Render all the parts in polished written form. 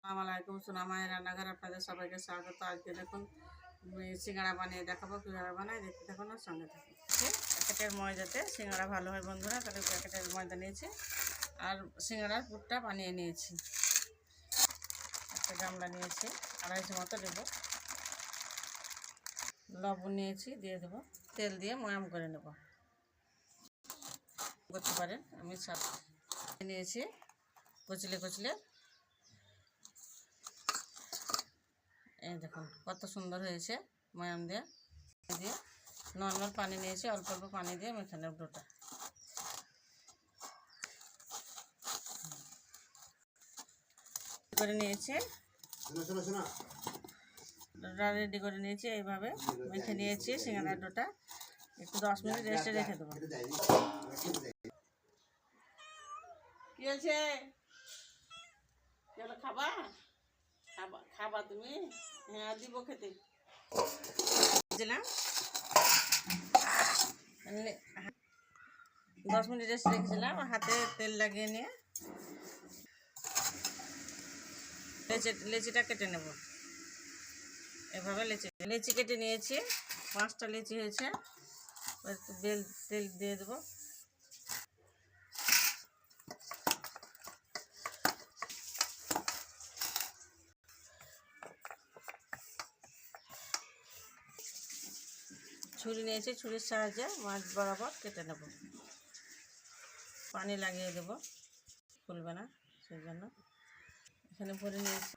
আসসালামু আলাইকুম, সোনা মায়ের রান্নাঘরে আপনাদের সবাইকে স্বাগত। আজকে দেখুন সিঙ্গাড়া বানিয়ে দেখাবো, কীভাবে বানাই দেখতে থাকুন আর সঙ্গে থাকুন। প্যাকেটের ময়দাতে সিঙ্গাড়া ভালো হয় বন্ধুরা, তাহলে প্যাকেটের ময়দা নিয়েছি আর সিঙ্গাড়ার পুরটা বানিয়ে নিয়েছি। একটা গামলা নিয়েছি, 250 মতো দেবো। লবণ নিয়েছি, দিয়ে দেবো। তেল দিয়ে ময়াম করে নেব, করতে পারেন। আমি সব নিয়েছি কচলে কচলে। এই দেখুন কত সুন্দর হয়েছে ময়াম দিয়ে। নর্মাল পানি নিয়েছি, অল্প অল্প পানি দিয়ে মেখে নেব ডোটা। করে নিয়েছি, ডোটা রেডি করে নিয়েছি। এইভাবে মেখে নিয়েছি সিঙ্গাড়ার ডোটা। একটু 10 মিনিট রেস্টে রেখে দেবো। কি হয়েছে? খাবা খাবা খাবা তুমি? হ্যাঁ দিব খেতে। দিলাম 10 মিনিট রেস্ট রেখেছিলাম। হাতে তেল লাগিয়ে নিয়ে লেচিটা কেটে নেব। এভাবে লেচি কেটে নিয়েছি, 5টা লেচি হয়েছে। একটু তেল দিয়ে দেবো। ছুরি নিয়েছি, ছুরির সাহায্যে মাছ বরাবর কেটে নেব। পানি লাগিয়ে দেবো, খুলবে না সেই জন্য। এখানে ভরে নিয়েছি।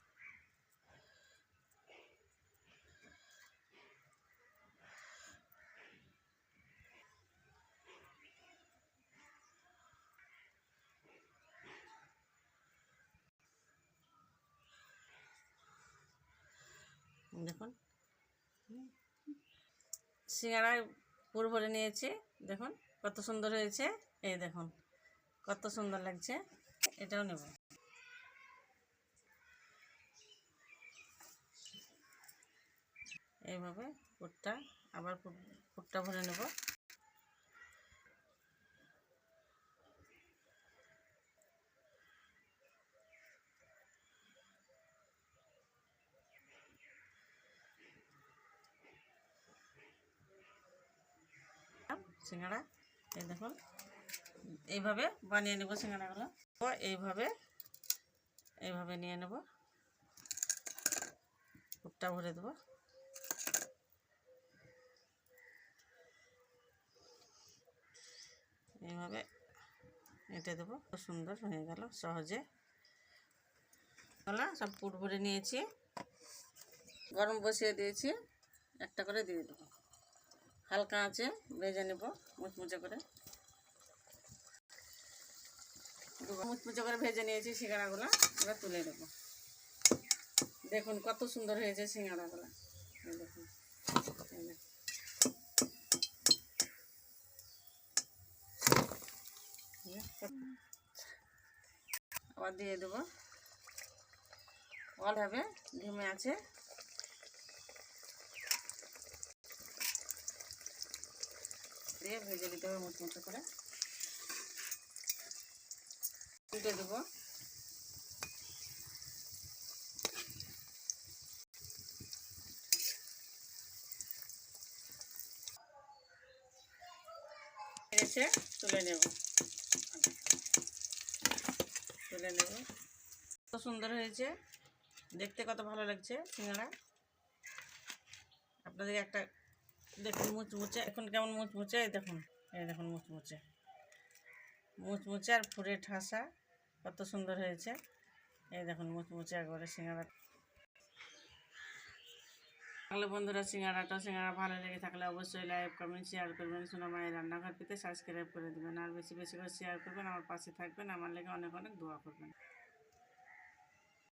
দেখুন সিঙ্গাড়ায় পুর ভরে নিয়েছি। দেখুন কত সুন্দর হয়েছে। এই দেখুন কত সুন্দর লাগছে। এটাও নেব। এইভাবে পুরটা আবার পুরটা ভরে নেব। সিঙ্গাড়া এই দেখুন এইভাবে বানিয়ে নেব সিঙ্গাড়াগুলো। এইভাবে নিয়ে নেব, পুরটা ভরে দেবো। এইভাবে এটা দেবো। খুব সুন্দর হয়ে গেল সহজে। সব পুর ভরে নিয়েছি, গরম বসিয়ে দিয়েছি। একটা করে দিয়ে দেবো। হালকা আঁচে ভেজে নেব মুচমুচে করে। মুচমুচে করে ভেজে নিয়েছি সিঙ্গাড়াগুলো। এবার তুলে নেব। দেখুন কত সুন্দর হয়েছে সিঙ্গাড়াগুলো। দেখুন আবার দিয়ে দেবো। ভাবে ঘেমে আছে। দিয়ে ভেজে দিতে হবে মুচমুচে করে। উল্টে দেবো। এসে তুলে নেব। কত সুন্দর হয়েছে দেখতে, কত ভালো লাগছে সিঙ্গাড়া। আপনাদের একটা দেখুন মুচমুচে, এখন কেমন মুচমুচে। এই দেখুন মুচমুচে আর ফুরে ঠাসা কত সুন্দর হয়েছে। এই দেখুন মুচমুচে একবারে সিঙ্গাড়া। তাহলে বন্ধুরা সিঙ্গাড়া ভালো লেগে থাকলে অবশ্যই লাইক কমেন্ট শেয়ার করবেন। সোনা মায়ের রান্নাঘর পেতে সাবস্ক্রাইব করে দেবেন। আর বেশি বেশি করে শেয়ার করবেন। আমার পাশে থাকবেন। আমার লেগে অনেক অনেক দোয়া করবেন।